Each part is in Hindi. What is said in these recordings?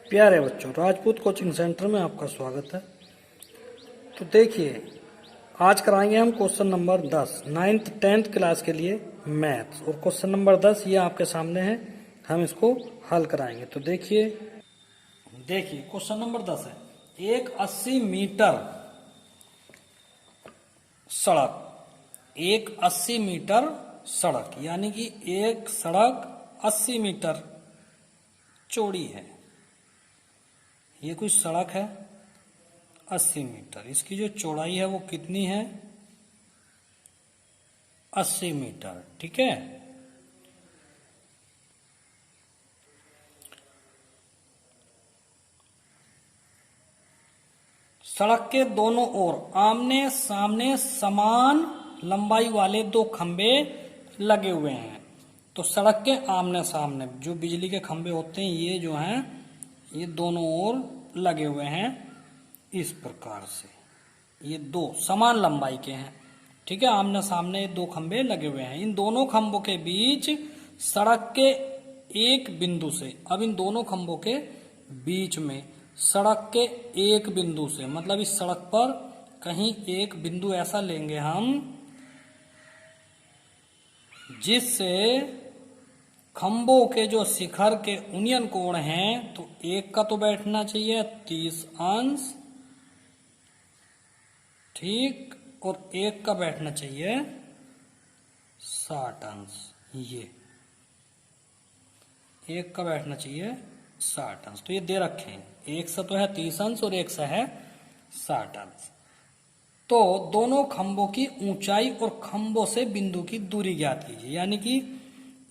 प्यारे बच्चों, राजपूत कोचिंग सेंटर में आपका स्वागत है। तो देखिए, आज कराएंगे हम question number 10 ninth 10th class के लिए मैथ्स। और क्वेश्चन नंबर 10 ये आपके सामने है, हम इसको हल कराएंगे। तो देखिए क्वेश्चन नंबर 10 है, एक 80 मीटर सड़क, एक 80 मीटर सड़क यानी कि एक सड़क 80 मीटर चौड़ी है। ये कुछ सड़क है 80 मीटर, इसकी जो चौड़ाई है वो कितनी है? 80 मीटर। ठीक है, सड़क के दोनों ओर आमने सामने समान लंबाई वाले दो खंबे लगे हुए हैं। तो सड़क के आमने सामने जो बिजली के खंबे होते हैं, ये जो हैं ये दोनों ओर लगे हुए हैं इस प्रकार से। ये दो समान लंबाई के हैं। ठीक है, आमने सामने दो खंबे लगे हुए हैं। इन दोनों खंभों के बीच सड़क के एक बिंदु से, अब इन दोनों खंभों के बीच में सड़क के एक बिंदु से, मतलब इस सड़क पर कहीं एक बिंदु ऐसा लेंगे हम जिससे खंभों के जो शिखर के उन्नयन कोण हैं, तो एक का तो बैठना चाहिए 30 अंश, ठीक, और एक का बैठना चाहिए 60 अंश। ये एक का बैठना चाहिए 60 अंश। तो ये दे रखे हैं, एक से तो है 30 अंश और एक से है 60 अंश। तो दोनों खंभों की ऊंचाई और खंभों से बिंदु की दूरी ज्ञात कीजिए। यानी कि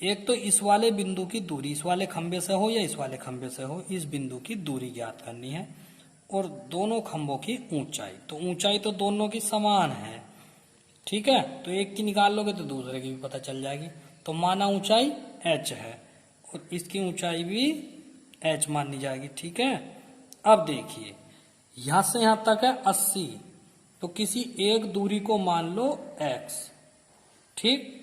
एक तो इस वाले बिंदु की दूरी, इस वाले खंभे से हो या इस वाले खंभे से हो, इस बिंदु की दूरी ज्ञात करनी है। और दोनों खंभों की ऊंचाई, तो ऊंचाई तो दोनों की समान है। ठीक है, तो एक की निकाल लोगे तो दूसरे की भी पता चल जाएगी। तो माना ऊंचाई h है और इसकी ऊंचाई भी h मानी जाएगी। ठीक है, अब देखिए यहां से यहां तक है 80, तो किसी एक दूरी को मान लो x। ठीक,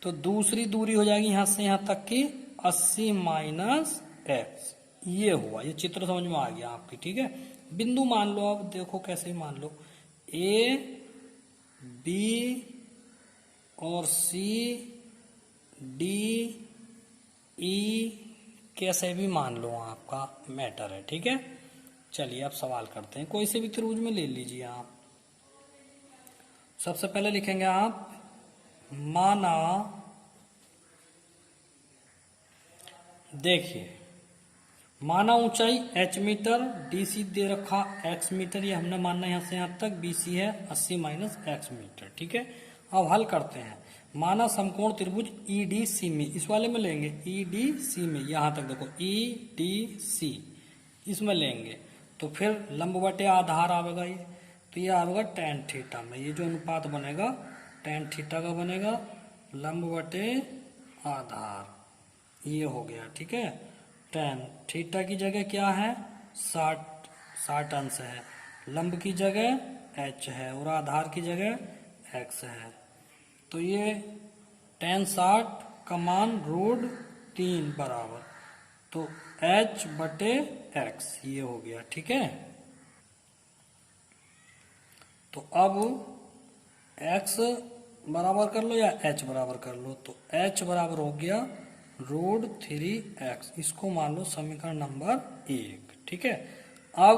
तो दूसरी दूरी हो जाएगी यहां से यहां तक की 80 माइनस x। ये हुआ, ये चित्र समझ में आ गया आपकी। ठीक है, बिंदु मान लो, अब देखो कैसे मान लो, a b और c d e कैसे भी मान लो, आपका मैटर है। ठीक है, चलिए अब सवाल करते हैं। कोई से भी त्रिभुज में ले लीजिए आप। सबसे पहले लिखेंगे आप, माना, देखिए माना ऊंचाई h मीटर, DC दे रखा x मीटर, ये हमने मानना यहां से यहां तक, BC है 80 माइनस x मीटर। ठीक है, अब हल करते हैं। माना समकोण त्रिभुज EDC में, इस वाले में लेंगे EDC में, यहां तक देखो EDC इसमें लेंगे तो फिर लंब बटे आधार आवेगा ये, तो ये आवेगा tan थीटा में। ये जो अनुपात बनेगा tan थीटा का बनेगा, लंब बटे आधार, ये हो गया। ठीक है, tan थीटा की जगह क्या है 60 अंश है, लंब की जगह h है और आधार की जगह x है। तो ये tan 60 का मान √3 बराबर, तो h बटे x ये हो गया। ठीक है, तो अब x बराबर कर लो या h बराबर कर लो, तो h बराबर हो गया √3x। इसको मान लो समीकरण नंबर 1। ठीक है, अब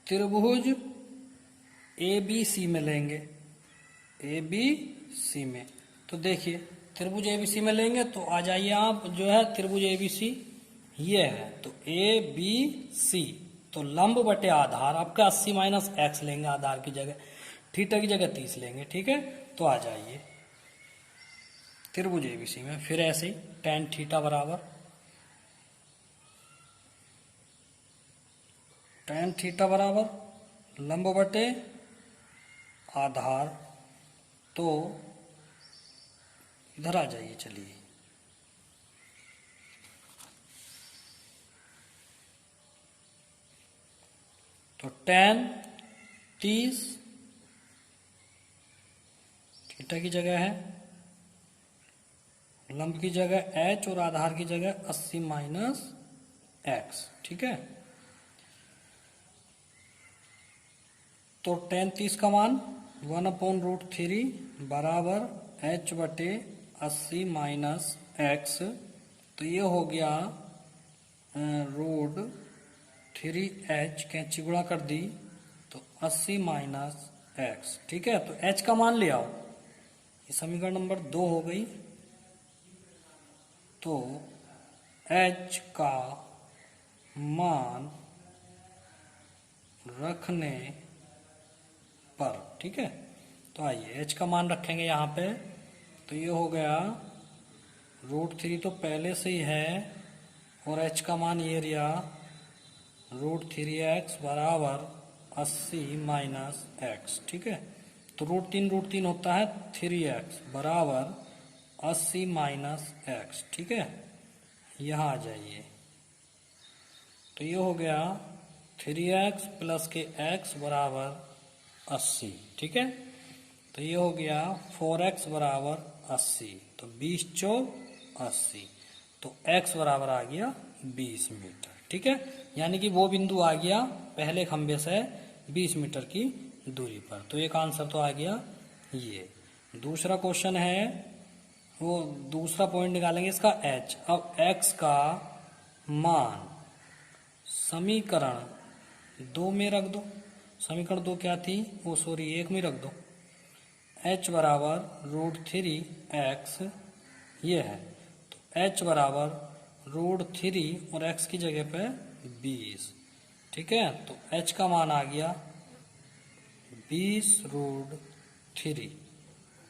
त्रिभुज ABC में लेंगे, ABC में, तो देखिए त्रिभुज ABC में लेंगे तो आ जाइए आप, जो है त्रिभुज ABC ये है, तो ABC, तो लंब बटे आधार आपका 80 माइनस x लेंगे आधार की जगह, थीटा की जगह 30 लेंगे। ठीक है, तो आ जाइए त्रिभुज ABC में। फिर ऐसे ही tan थीटा बराबर tan थीटा बराबर लंब बटे आधार, तो इधर आ जाइए। चलिए तो tan 30 थीटा की जगह है, लंब की जगह h और आधार की जगह 80 माइनस एक्स। ठीक है, तो tan 30 का मान 1/√3 बराबर h/80 माइनस एक्स। तो ये हो गया √3h, कैंची गुणा कर दी तो 80 माइनस एक्स। ठीक है, तो h का मान ले आओ, ये समीकरण नंबर 2 हो गई। तो h का मान रखने पर, ठीक है, तो आइए h का मान रखेंगे यहाँ पे। तो ये हो गया √3 तो पहले से ही है, और h का मान ये रिया √3x बराबर 80 माइनस एक्स। ठीक है, तो √3 होता है 3x बराबर 80 माइनस एक्स। ठीक है, यहाँ आ जाइए, तो ये हो गया 3x प्लस के x बराबर 80। ठीक है, तो ये हो गया 4x बराबर 80, तो 20 चौक 80, तो x बराबर आ गया 20 मीटर। ठीक है, यानी कि वो बिंदु आ गया पहले खंबे से 20 मीटर की दूरी पर। तो एक आंसर तो आ गया ये। दूसरा क्वेश्चन है, वो दूसरा पॉइंट निकालेंगे इसका h। अब x का मान समीकरण 2 में रख दो। समीकरण 2 क्या थी, वो सॉरी 1 में रख दो। h बराबर √3x ये है, तो h बराबर √3 और x की जगह पे 20। ठीक है, तो h का मान आ गया 20√3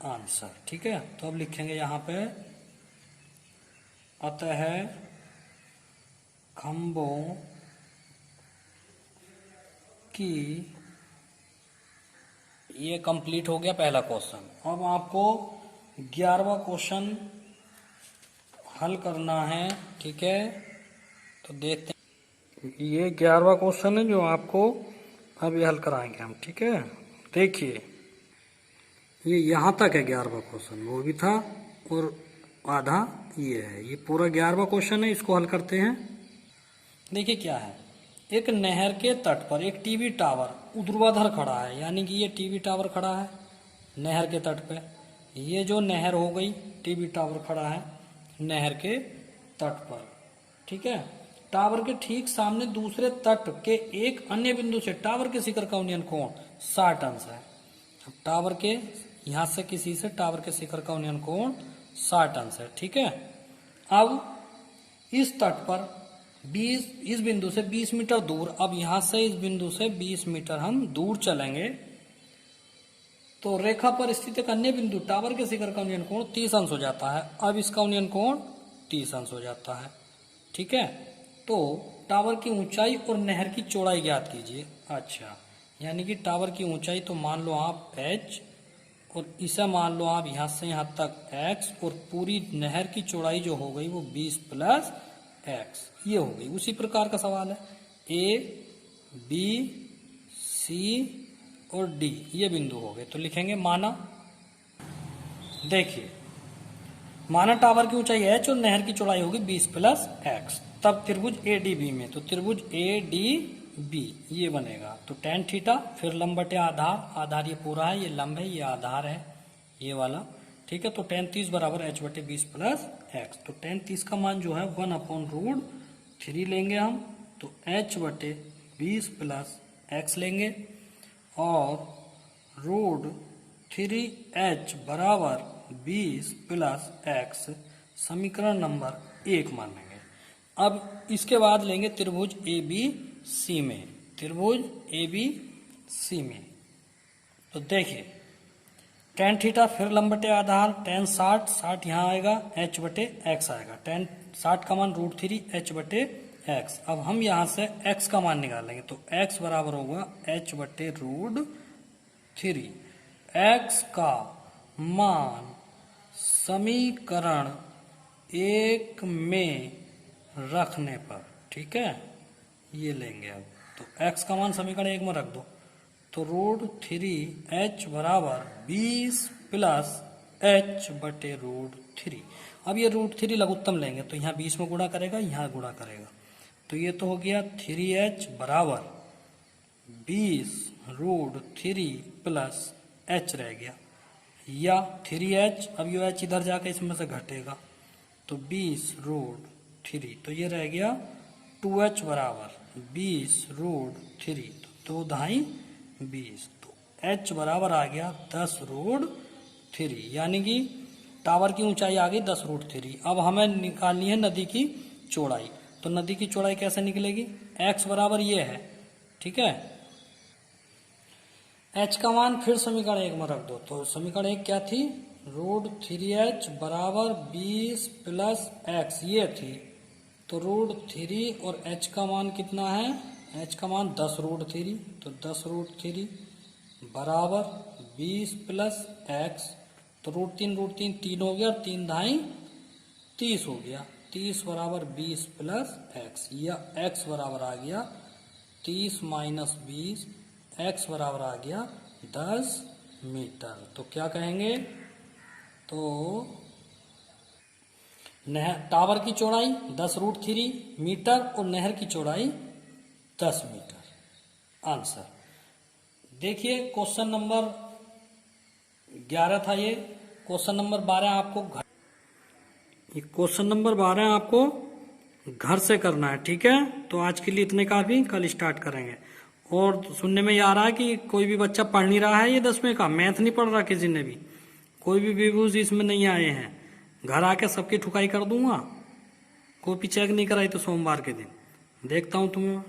आंसर। ठीक है, तो अब लिखेंगे यहाँ पे, अतः खंभों की, ये कंप्लीट हो गया पहला क्वेश्चन। अब आपको 11वां क्वेश्चन हल करना है। ठीक है, तो देखते हैं, ये 11वां क्वेश्चन है जो आपको अभी हल कराएंगे हम। ठीक है, देखिए ये यहाँ तक है 11वां क्वेश्चन, वो भी था और आधा ये है। ये पूरा 11वां क्वेश्चन है, इसको हल करते हैं। देखिए क्या है, एक नहर के तट पर एक टीवी टावर ऊर्ध्वाधर खड़ा है, यानी कि ये टीवी टावर खड़ा है नहर के तट पे। ये जो नहर हो गई, टीवी टावर खड़ा है नहर के तट पर। ठीक है, टावर के ठीक सामने दूसरे तट के एक अन्य बिंदु से टावर के शिखर का उन्नयन कोण 60 अंश है। अब टावर के यहां से किसी से टावर के शिखर का उन्नयन कोण 60 अंश है। ठीक है, अब इस तट पर 20, इस बिंदु से 20 मीटर दूर, अब यहां से इस बिंदु से 20 मीटर हम दूर चलेंगे तो रेखा पर स्थित एक अन्य बिंदु टावर के शिखर का उन्नयन कोण 30 अंश हो जाता है। अब इसका उन्नयन कोण 30 अंश हो जाता है। ठीक है, तो टावर की ऊंचाई और नहर की चौड़ाई ज्ञात कीजिए। अच्छा, यानी कि टावर की ऊंचाई तो मान लो आप h, और इसे मान लो आप यहां से यहां तक x, और पूरी नहर की चौड़ाई जो हो गई वो 20 प्लस x ये हो गई। उसी प्रकार का सवाल है, a, b, c और d ये बिंदु हो गए। तो लिखेंगे माना, देखिए माना टावर की ऊंचाई h और नहर की चौड़ाई होगी 20 प्लस x, तब त्रिभुज ADB में, तो त्रिभुज ADB ये बनेगा। तो tan थीटा, फिर लंब बटे आधार, आधार ये पूरा है, ये लंब है, ये आधार है ये वाला। ठीक है, तो tan 30 बराबर h बटे 20 प्लस x। तो tan 30 का मान जो है 1/√3 लेंगे हम, तो h बटे 20 प्लस x लेंगे, और √3h बराबर 20 प्लस x समीकरण नंबर 1 मानेंगे। अब इसके बाद लेंगे त्रिभुज ABC में, त्रिभुज ABC में। तो देखिए tan थीटा, फिर लंब बटे आधार, tan 60 यहाँ आएगा, h बटे x आएगा। tan 60 का मान √3h बटे x। अब हम यहाँ से x का मान निकालेंगे, तो x बराबर होगा h बटे √3। x का मान समीकरण 1 में रखने पर, ठीक है, ये लेंगे। अब तो x का मान समीकरण 1 में रख दो, तो √3h बराबर 20 प्लस h बटे √3। अब ये √3 लघुत्तम लेंगे, तो यहाँ 20 में गुणा करेगा, यहाँ गुणा करेगा, तो ये तो हो गया 3h बराबर 20√3 प्लस h रह गया, या 3h, अब ये h इधर जाकर इसमें से घटेगा तो 20√3, तो ये रह गया 2h बराबर 20√3, तो 2 धाई 20, तो h बराबर आ गया 10√3, यानी कि टावर की ऊंचाई आ गई 10√3। अब हमें निकालनी है नदी की चौड़ाई, तो नदी की चौड़ाई कैसे निकलेगी, x बराबर ये है, ठीक है। h का मान फिर समीकरण 1 में रख दो, तो समीकरण 1 क्या थी, √3h बराबर 20 प्लस x, ये थी, तो √3 और h का मान कितना है, h का मान 10√3, तो 10√3 बराबर 20 प्लस x, तो √3 3 हो गया, और 3 धाई 30 हो गया, 30 बराबर 20 प्लस x, या x बराबर आ गया 30 माइनस 20, x बराबर आ गया 10 मीटर। तो क्या कहेंगे, तो नहर टावर की चौड़ाई 10√3 मीटर और नहर की चौड़ाई 10 मीटर। आंसर देखिए, क्वेश्चन नंबर 11 था ये। क्वेश्चन नंबर 12 आपको क्वेश्चन नंबर 12 आपको घर से करना है, ठीक है। तो आज के लिए इतने काफी, कल स्टार्ट करेंगे। और सुनने में ये आ रहा है कि कोई भी बच्चा पढ़ नहीं रहा है, ये 10वीं का मैथ नहीं पढ़ रहा, किसी ने भी कोई भी व्यूज इसमें नहीं आए हैं। घर आके सबकी ठुकाई कर दूंगा, कॉपी चेक नहीं कराई तो सोमवार के दिन देखता हूँ तुम्हें।